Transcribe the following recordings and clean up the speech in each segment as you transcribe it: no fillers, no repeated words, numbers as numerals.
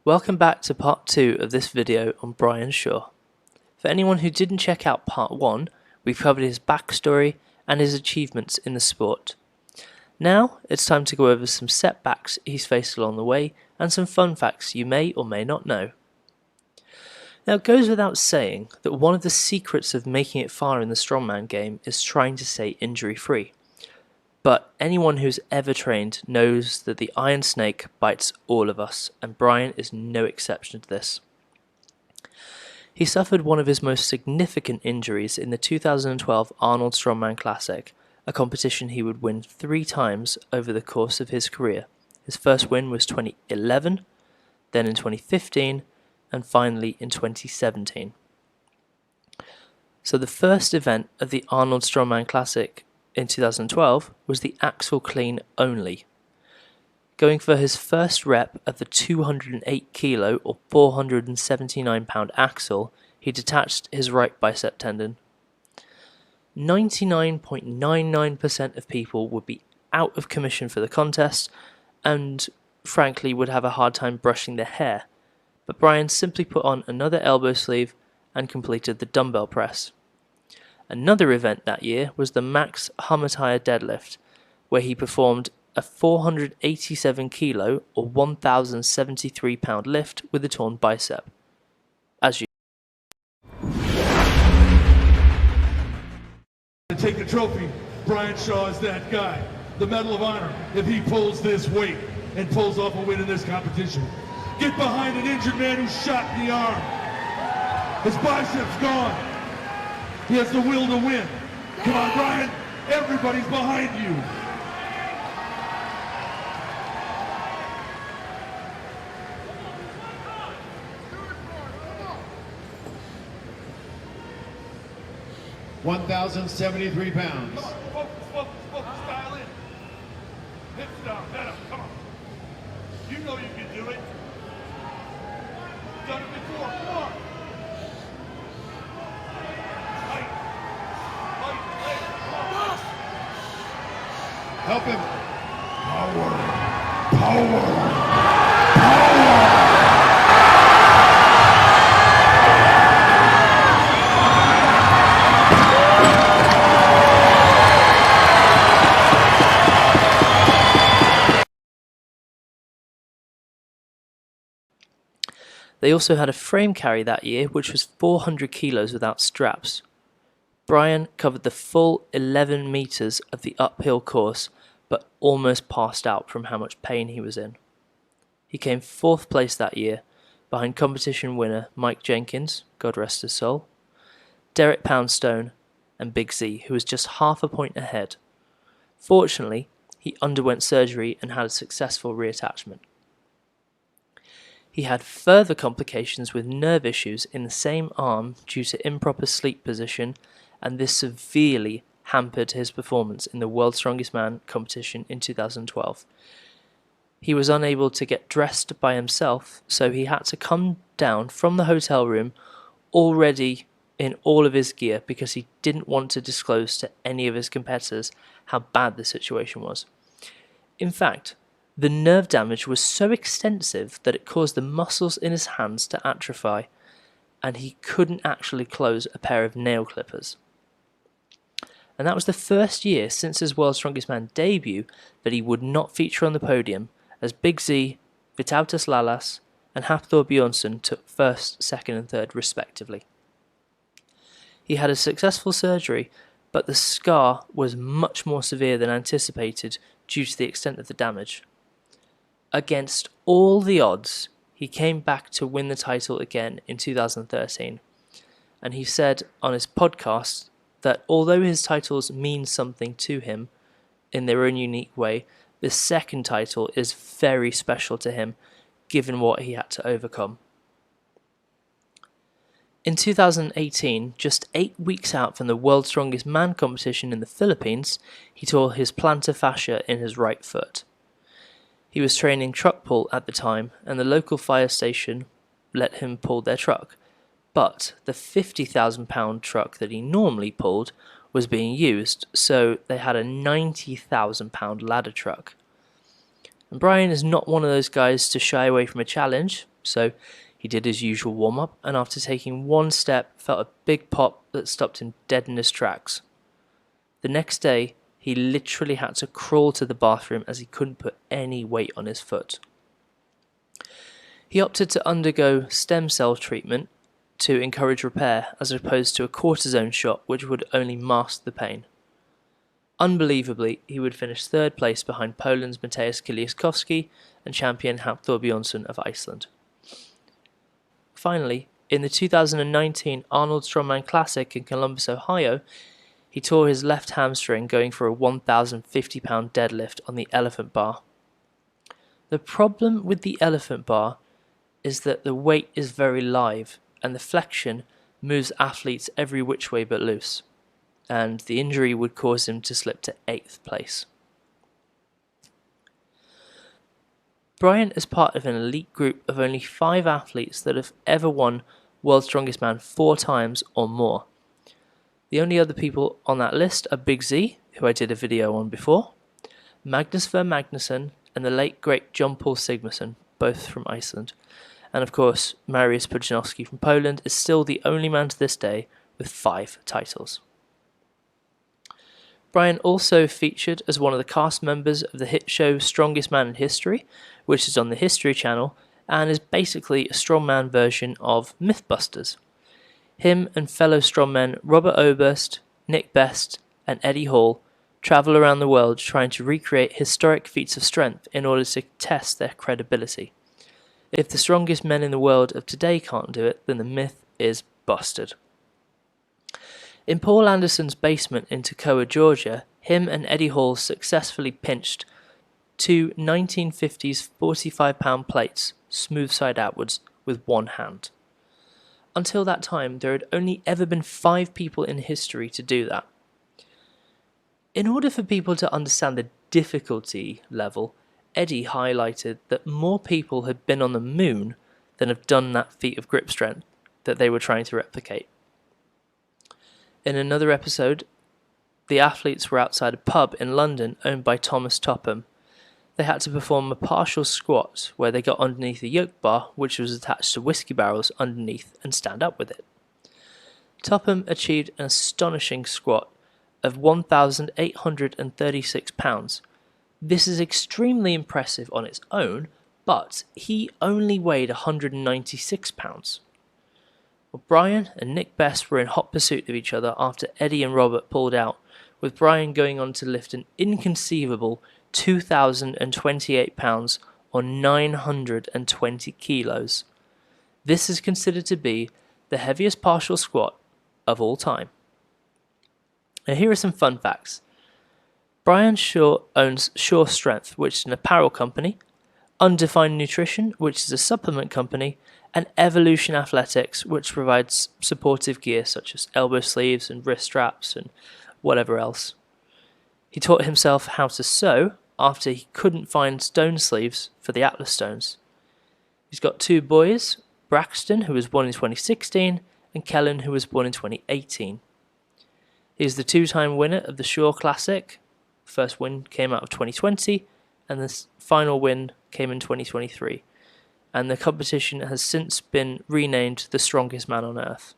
Welcome back to part 2 of this video on Brian Shaw. For anyone who didn't check out part 1, we've covered his backstory and his achievements in the sport. Now it's time to go over some setbacks he's faced along the way and some fun facts you may or may not know. Now it goes without saying that one of the secrets of making it far in the strongman game is trying to stay injury free. But anyone who's ever trained knows that the iron snake bites all of us, and Brian is no exception to this. He suffered one of his most significant injuries in the 2012 Arnold Strongman Classic, a competition he would win 3 times over the course of his career. His first win was 2011, then in 2015, and finally in 2017. So the first event of the Arnold Strongman Classic in 2012 was the axle clean only. Going for his first rep of the 208 kilo or 479 pound axle, he detached his right bicep tendon. 99.99% of people would be out of commission for the contest and frankly would have a hard time brushing their hair, but Brian simply put on another elbow sleeve and completed the dumbbell press. Another event that year was the max Hamataya deadlift, where he performed a 487 kilo or 1073 pound lift with a torn bicep. As you to take the trophy, Brian Shaw is that guy. The Medal of Honor, if he pulls this weight and pulls off a win in this competition. Get behind an injured man who's shot in the arm. His bicep's gone. He has the will to win. Come on, Brian. Everybody's behind you. £1,073. Come on, focus, dial in. Hips down, head up, come on. You know you can do it. You've done it before, come on. Help him. Power. They also had a frame carry that year which was 400 kilos without straps. Brian covered the full 11 meters of the uphill course but almost passed out from how much pain he was in. He came 4th place that year behind competition winner Mike Jenkins, God rest his soul, Derek Poundstone and Big Z, who was just half a point ahead. Fortunately, he underwent surgery and had a successful reattachment. He had further complications with nerve issues in the same arm due to improper sleep position, and this severely hampered his performance in the World's Strongest Man competition in 2012. He was unable to get dressed by himself, so he had to come down from the hotel room already in all of his gear because he didn't want to disclose to any of his competitors how bad the situation was. In fact, the nerve damage was so extensive that it caused the muscles in his hands to atrophy, and he couldn't actually close a pair of nail clippers. And that was the first year since his World's Strongest Man debut that he would not feature on the podium, as Big Z, Vytautas Lalas, and Hafthor Bjornsson took 1st, 2nd and 3rd respectively. He had a successful surgery, but the scar was much more severe than anticipated due to the extent of the damage. Against all the odds, he came back to win the title again in 2013, and he said on his podcast that although his titles mean something to him in their own unique way, the second title is very special to him given what he had to overcome. In 2018, just 8 weeks out from the World's Strongest Man competition in the Philippines, he tore his plantar fascia in his right foot. He was training truck pull at the time, and the local fire station let him pull their truck. But the 50,000 pound truck that he normally pulled was being used, so they had a 90,000 pound ladder truck. And Brian is not one of those guys to shy away from a challenge, so he did his usual warm-up, and after taking one step, felt a big pop that stopped him dead in his tracks. The next day, he literally had to crawl to the bathroom as he couldn't put any weight on his foot. He opted to undergo stem cell treatment to encourage repair, as opposed to a cortisone shot which would only mask the pain. Unbelievably, he would finish third place behind Poland's Mateusz Kiliaskowski and champion Hafthor Bjornsson of Iceland. Finally, in the 2019 Arnold Strongman Classic in Columbus, Ohio, he tore his left hamstring going for a 1,050-pound deadlift on the elephant bar. The problem with the elephant bar is that the weight is very live and the flexion moves athletes every which way but loose, and the injury would cause him to slip to 8th place. Brian is part of an elite group of only 5 athletes that have ever won World's Strongest Man 4 times or more. The only other people on that list are Big Z, who I did a video on before, Magnus Ver Magnusson, and the late great John Paul Sigmarsson, both from Iceland. And of course, Mariusz Pudzianowski from Poland is still the only man to this day with 5 titles. Brian also featured as one of the cast members of the hit show Strongest Man in History, which is on the History Channel, and is basically a strongman version of Mythbusters. Him and fellow strongmen Robert Oberst, Nick Best, and Eddie Hall travel around the world trying to recreate historic feats of strength in order to test their credibility. If the strongest men in the world of today can't do it, then the myth is busted. In Paul Anderson's basement in Toccoa, Georgia, him and Eddie Hall successfully pinched 2 1950s 45-pound plates, smooth side outwards, with one hand. Until that time, there had only ever been 5 people in history to do that. In order for people to understand the difficulty level, Eddie highlighted that more people had been on the moon than have done that feat of grip strength that they were trying to replicate. In another episode, the athletes were outside a pub in London owned by Thomas Topham. They had to perform a partial squat where they got underneath a yoke bar which was attached to whiskey barrels underneath and stand up with it. Topham achieved an astonishing squat of 1,836 pounds. This is extremely impressive on its own, but he only weighed 196 pounds. Well, Brian and Nick Best were in hot pursuit of each other after Eddie and Robert pulled out, with Brian going on to lift an inconceivable 2,028 pounds or 920 kilos. This is considered to be the heaviest partial squat of all time. Now here are some fun facts. Brian Shaw owns Shaw Strength, which is an apparel company, Undefined Nutrition, which is a supplement company, and Evolution Athletics, which provides supportive gear such as elbow sleeves and wrist straps and whatever else. He taught himself how to sew after he couldn't find stone sleeves for the Atlas stones. He's got 2 boys, Braxton, who was born in 2016, and Kellen, who was born in 2018. He's the 2-time winner of the Shaw Classic. The first win came out of 2020, and the final win came in 2023. And the competition has since been renamed the Strongest Man on Earth.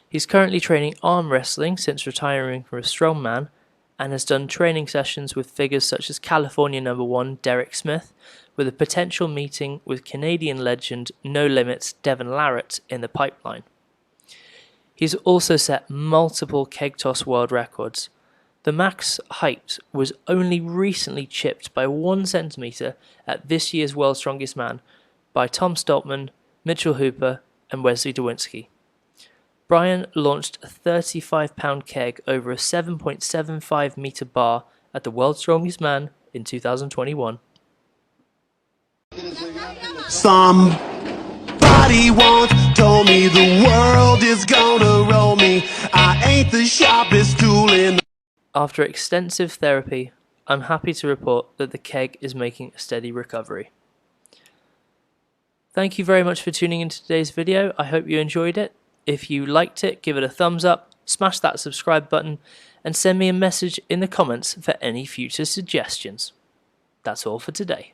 He's currently training arm wrestling since retiring from a strongman, and has done training sessions with figures such as California #1 Derek Smith, with a potential meeting with Canadian legend No Limits Devon Larratt in the pipeline. He's also set multiple keg toss world records. The max height was only recently chipped by 1 centimetre at this year's World's Strongest Man by Tom Stoltman, Mitchell Hooper and Wesley Dowinski. Brian launched a 35-pound keg over a 7.75 metre bar at the World's Strongest Man in 2021. Somebody once told me the world is gonna roll me. I ain't the sharpest tool in the... After extensive therapy, I'm happy to report that the keg is making a steady recovery. Thank you very much for tuning into today's video. I hope you enjoyed it. If you liked it, give it a thumbs up, smash that subscribe button, and send me a message in the comments for any future suggestions. That's all for today.